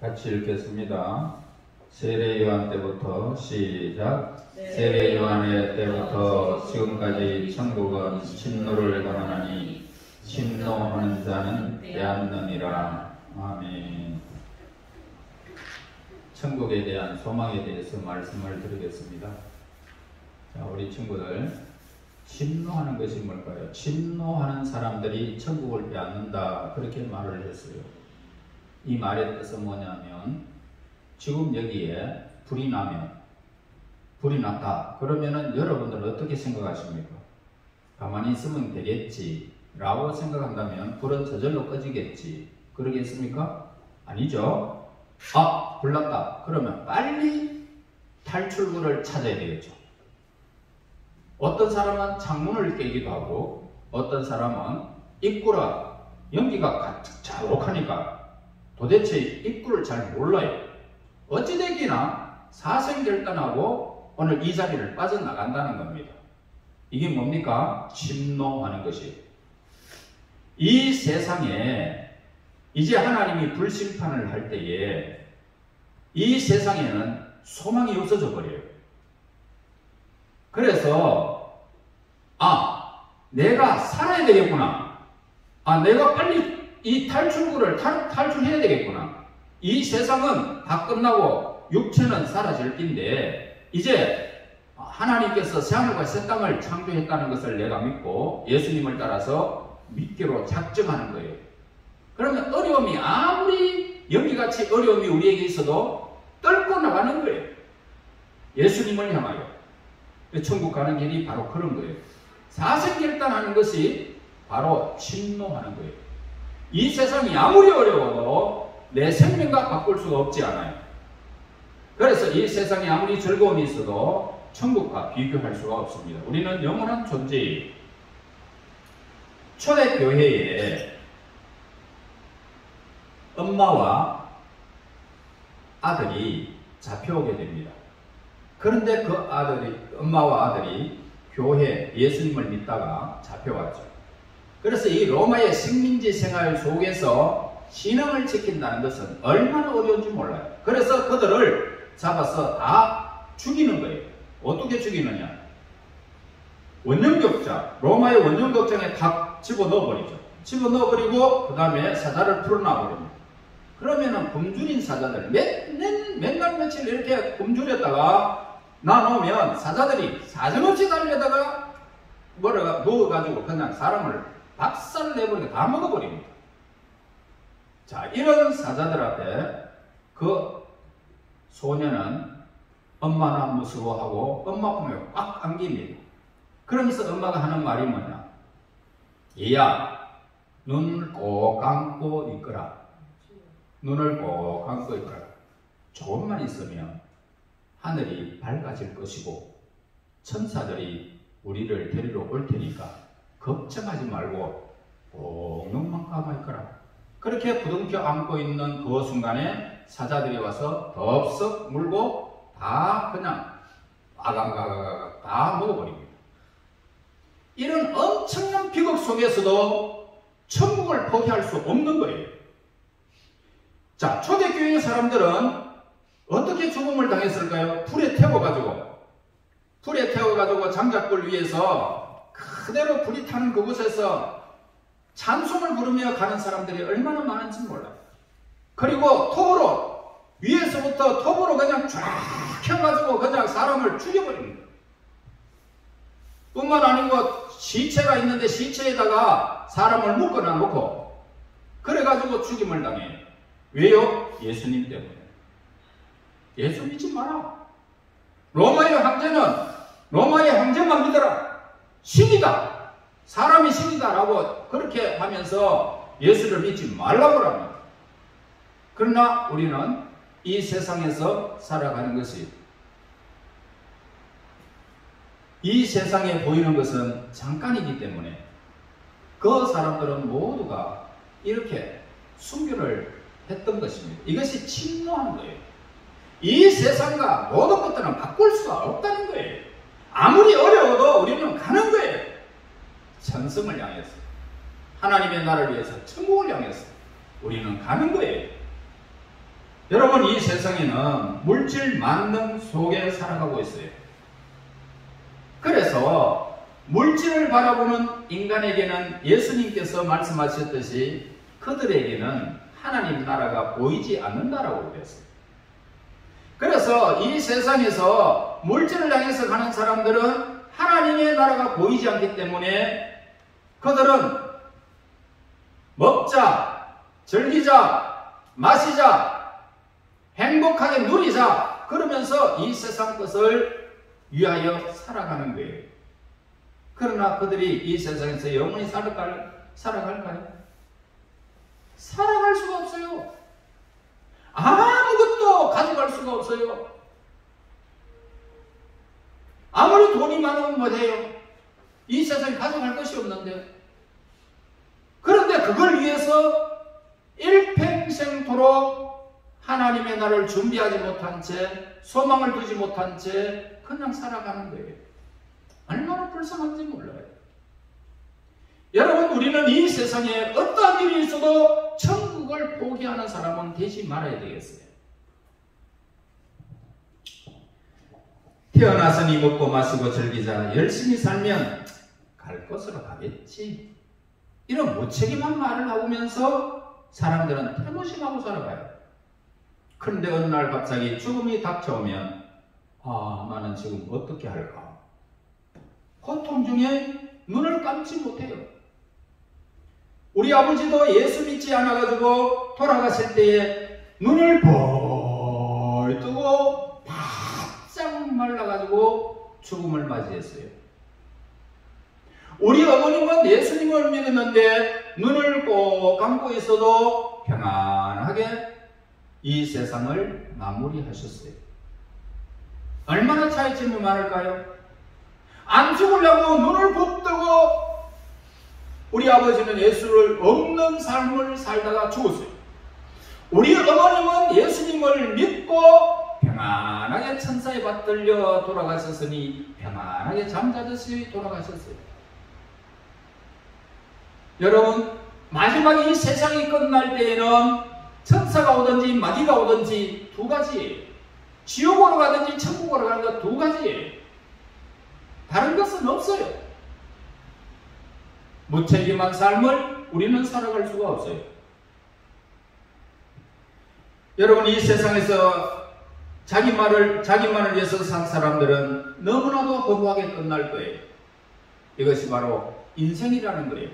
같이 읽겠습니다. 세례 요한 때부터 시작. 세례 요한의 때부터 지금까지 천국은 진노를 당하나니 진노하는 자는 빼앗느니라. 아멘. 천국에 대한 소망에 대해서 말씀을 드리겠습니다. 자, 우리 친구들, 진노하는 것이 뭘까요? 진노하는 사람들이 천국을 빼앗는다, 그렇게 말을 했어요. 이 말의 뜻은 뭐냐면, 지금 여기에 불이 났다. 그러면은 여러분들은 어떻게 생각하십니까? 가만히 있으면 되겠지 라고 생각한다면 불은 저절로 꺼지겠지, 그러겠습니까? 아니죠. 불 났다. 그러면 빨리 탈출구를 찾아야 되겠죠. 어떤 사람은 창문을 깨기도 하고, 어떤 사람은 입구라 연기가 가득 자욱하니까 도대체 입구를 잘 몰라요. 어찌되기나 사생결단하고 오늘 이 자리를 빠져나간다는 겁니다. 이게 뭡니까? 진노하는 것이. 이 세상에 이제 하나님이 불심판을 할 때에 이 세상에는 소망이 없어져 버려요. 그래서 내가 살아야 되겠구나. 내가 빨리 이 탈출구를 탈출해야 되겠구나. 이 세상은 다 끝나고 육체는 사라질 낀데 이제 하나님께서 새하늘과 새 땅을 창조했다는 것을 내가 믿고 예수님을 따라서 믿기로 작정하는 거예요. 그러면 어려움이 아무리 연기같이 어려움이 우리에게 있어도 떨고 나가는 거예요. 예수님을 향하여. 천국 가는 길이 바로 그런 거예요. 사생결단하는 것이 바로 진노하는 거예요. 이 세상이 아무리 어려워도 내 생명과 바꿀 수가 없지 않아요. 그래서 이 세상에 아무리 즐거움이 있어도 천국과 비교할 수가 없습니다. 우리는 영원한 존재예요. 초대교회에 엄마와 아들이 잡혀오게 됩니다. 그런데 그 엄마와 아들이 교회, 예수님을 믿다가 잡혀왔죠. 그래서 이 로마의 식민지 생활 속에서 신앙을 지킨다는 것은 얼마나 어려운지 몰라요. 그래서 그들을 잡아서 다 죽이는 거예요. 어떻게 죽이느냐? 원형격자, 로마의 원형격장에 다 집어넣어버리죠. 집어넣어버리고 그 다음에 사자를 풀어놔버립니다. 그러면은 굶주린 사자들, 맨날 며칠 이렇게 굶주렸다가 나놓으면 사자들이 사정없이 달려다가 누워가지고 그냥 사람을 박살내버리고 다 먹어버립니다. 자, 이런 사자들 앞에 그 소녀는 엄마나 무서워하고 엄마 품에 꽉 안깁니다. 그러면서 엄마가 하는 말이 뭐냐? 얘야, 눈을 꼭 감고 있거라. 눈을 꼭 감고 있거라. 조금만 있으면 하늘이 밝아질 것이고 천사들이 우리를 데리러 올 테니까 걱정하지 말고 꼭 눈만 감아 있거라. 그렇게 부둥켜 안고 있는 그 순간에 사자들이 와서 덥석 물고 다 그냥 아강가가가 다 먹어버립니다. 이런 엄청난 비극 속에서도 천국을 포기할 수 없는 거예요. 자, 초대교회 사람들은 어떻게 죽음을 당했을까요? 불에 태워가지고 장작불 위에서 그대로 불이 타는 그곳에서 찬송을 부르며 가는 사람들이 얼마나 많은지 몰라요. 그리고 위에서부터 톱으로 그냥 쫙 켜가지고 그냥 사람을 죽여버립니다. 뿐만 아니고 시체가 있는데 시체에다가 사람을 묶어놔 놓고 그래가지고 죽임을 당해요. 왜요? 예수님 때문에. 예수 믿지 마라. 로마의 황제만 믿어라. 신이다. 사람이 신이다라고 그렇게 하면서 예수를 믿지 말라고 합니다. 그러나 우리는 이 세상에서 살아가는 것이, 이 세상에 보이는 것은 잠깐이기 때문에 그 사람들은 모두가 이렇게 순교를 했던 것입니다. 이것이 진노하는 거예요. 이 세상과 모든 것들은 바꿀 수가 없다는 거예요. 아무리 어려워도 우리는 가는 거예요. 천성을 향해서, 하나님의 나라를 위해서 천국을 향해서 우리는 가는 거예요. 여러분, 이 세상에는 물질 만능 속에 살아가고 있어요. 그래서 물질을 바라보는 인간에게는 예수님께서 말씀하셨듯이 그들에게는 하나님 나라가 보이지 않는다라고 그랬어요. 그래서 이 세상에서 물질을 향해서 가는 사람들은 하나님의 나라가 보이지 않기 때문에 그들은 먹자, 즐기자, 마시자, 행복하게 누리자 그러면서 이 세상 것을 위하여 살아가는 거예요. 그러나 그들이 이 세상에서 영원히 살아갈까요? 살아갈 수가 없어요. 아무것도 가져갈 수가 없어요. 아무리 돈이 많으면 뭐해요? 이 세상에 가져갈 것이 없는데. 그런데 그걸 위해서 일평생토록 하나님의 나라를 준비하지 못한 채, 소망을 두지 못한 채 그냥 살아가는 거예요. 얼마나 불쌍한지 몰라요. 여러분, 우리는 이 세상에 어떠한 일이 있어도 천국을 포기하는 사람은 되지 말아야 되겠어요. 태어났으니 먹고 마시고 즐기자. 열심히 살면 갈 곳으로 가겠지. 이런 무책임한 말을 하면서 사람들은 태무심하고 살아가요. 그런데 어느 날 갑자기 죽음이 닥쳐오면 나는 지금 어떻게 할까? 고통 중에 눈을 감지 못해요. 우리 아버지도 예수 믿지 않아가지고 돌아가실 때에 눈을 벌 뜨고 바짝 말라가지고 죽음을 맞이했어요. 우리 어머님은 예수님을 믿었는데 눈을 꼭 감고 있어도 평안하게 이 세상을 마무리하셨어요. 얼마나 차이점이 많을까요? 안 죽으려고 눈을 붙들고 우리 아버지는 예수를 없는 삶을 살다가 죽었어요. 우리 어머님은 예수님을 믿고 평안하게 천사에 받들려 돌아가셨으니 평안하게 잠자듯이 돌아가셨어요. 여러분, 마지막에 이 세상이 끝날 때에는 천사가 오든지 마귀가 오든지 두 가지예요. 지옥으로 가든지 천국으로 가는 것 두 가지예요. 다른 것은 없어요. 무책임한 삶을 우리는 살아갈 수가 없어요. 여러분, 이 세상에서 자기만을 위해서 산 사람들은 너무나도 허무하게 끝날 거예요. 이것이 바로 인생이라는 거예요.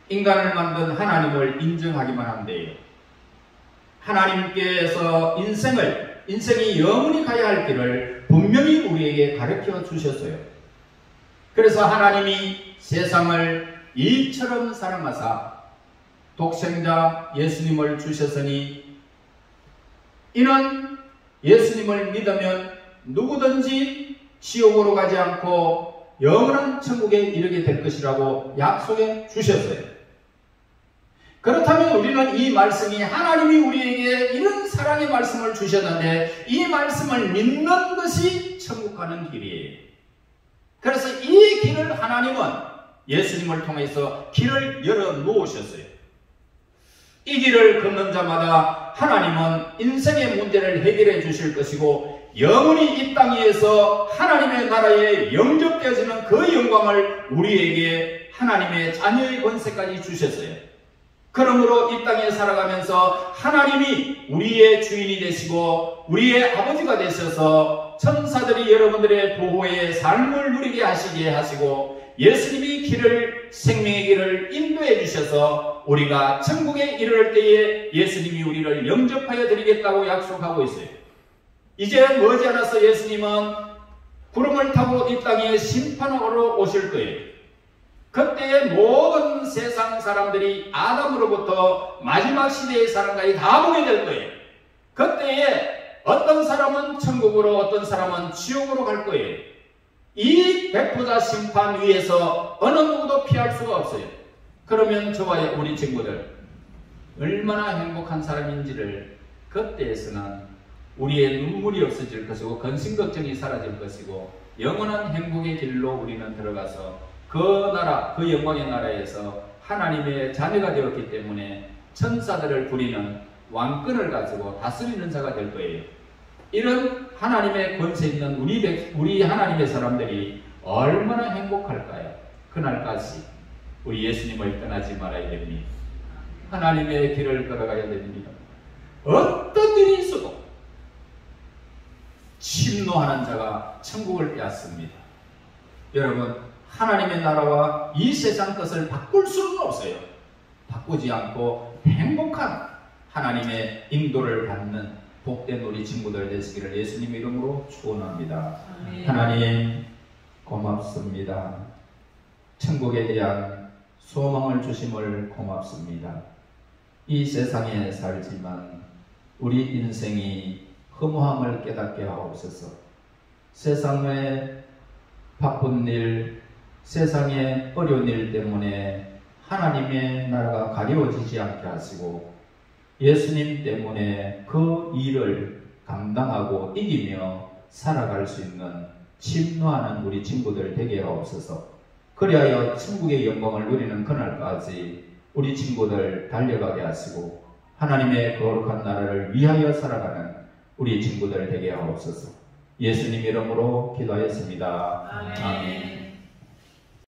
인간을 만든 하나님을 인정하기만 하면 돼요. 하나님께서 인생이 영원히 가야 할 길을 분명히 우리에게 가르쳐 주셨어요. 그래서 하나님이 세상을 이처럼 사랑하사 독생자 예수님을 주셨으니 이는 예수님을 믿으면 누구든지 지옥으로 가지 않고 영원한 천국에 이르게 될 것이라고 약속해 주셨어요. 그렇다면 우리는 이 말씀이 하나님이 우리에게 이런 사랑의 말씀을 주셨는데 이 말씀을 믿는 것이 천국 가는 길이에요. 그래서 이 길을 하나님은 예수님을 통해서 길을 열어 놓으셨어요. 이 길을 걷는 자마다 하나님은 인생의 문제를 해결해 주실 것이고 영원히 이 땅 위에서 하나님의 나라에 영접되어지는 그 영광을 우리에게 하나님의 자녀의 권세까지 주셨어요. 그러므로 이 땅에 살아가면서 하나님이 우리의 주인이 되시고 우리의 아버지가 되셔서 천사들이 여러분들의 보호의 삶을 누리게 하시게 하시고 예수님이 생명의 길을 인도해 주셔서 우리가 천국에 이르를 때에 예수님이 우리를 영접하여 드리겠다고 약속하고 있어요. 이제 머지않아서 예수님은 구름을 타고 이 땅에 심판하러 오실 거예요. 그때의 모든 세상 사람들이 아담으로부터 마지막 시대의 사람까지 다 보게 될 거예요. 그때에 어떤 사람은 천국으로 어떤 사람은 지옥으로 갈 거예요. 이 백보자 심판 위에서 어느 누구도 피할 수가 없어요. 그러면 저와 우리 친구들 얼마나 행복한 사람인지를 그때에서는 우리의 눈물이 없어질 것이고 근심 걱정이 사라질 것이고 영원한 행복의 길로 우리는 들어가서 그 나라, 그 영광의 나라에서 하나님의 자녀가 되었기 때문에 천사들을 부리는 왕권을 가지고 다스리는 자가 될 거예요. 이런 하나님의 권세 있는 우리 하나님의 사람들이 얼마나 행복할까요? 그날까지 우리 예수님을 떠나지 말아야 됩니다. 하나님의 길을 걸어가야 됩니다. 어떤 일이 있어도 침노하는 자가 천국을 빼앗습니다. 여러분, 하나님의 나라와 이 세상 것을 바꿀 수는 없어요. 바꾸지 않고 행복한 하나님의 인도를 받는 복된 우리 친구들 되시기를 예수님의 이름으로 축원합니다. 하나님 고맙습니다. 천국에 대한 소망을 주심을 고맙습니다. 이 세상에 살지만 우리 인생이 허무함을 깨닫게 하옵소서. 세상의 바쁜 일, 세상의 어려운 일 때문에 하나님의 나라가 가려워지지 않게 하시고 예수님 때문에 그 일을 감당하고 이기며 살아갈 수 있는 침노하는 우리 친구들 되게 하옵소서. 그리하여 천국의 영광을 누리는 그날까지 우리 친구들 달려가게 하시고 하나님의 거룩한 나라를 위하여 살아가는 우리 친구들 되게 하옵소서. 예수님 이름으로 기도하였습니다. 아멘.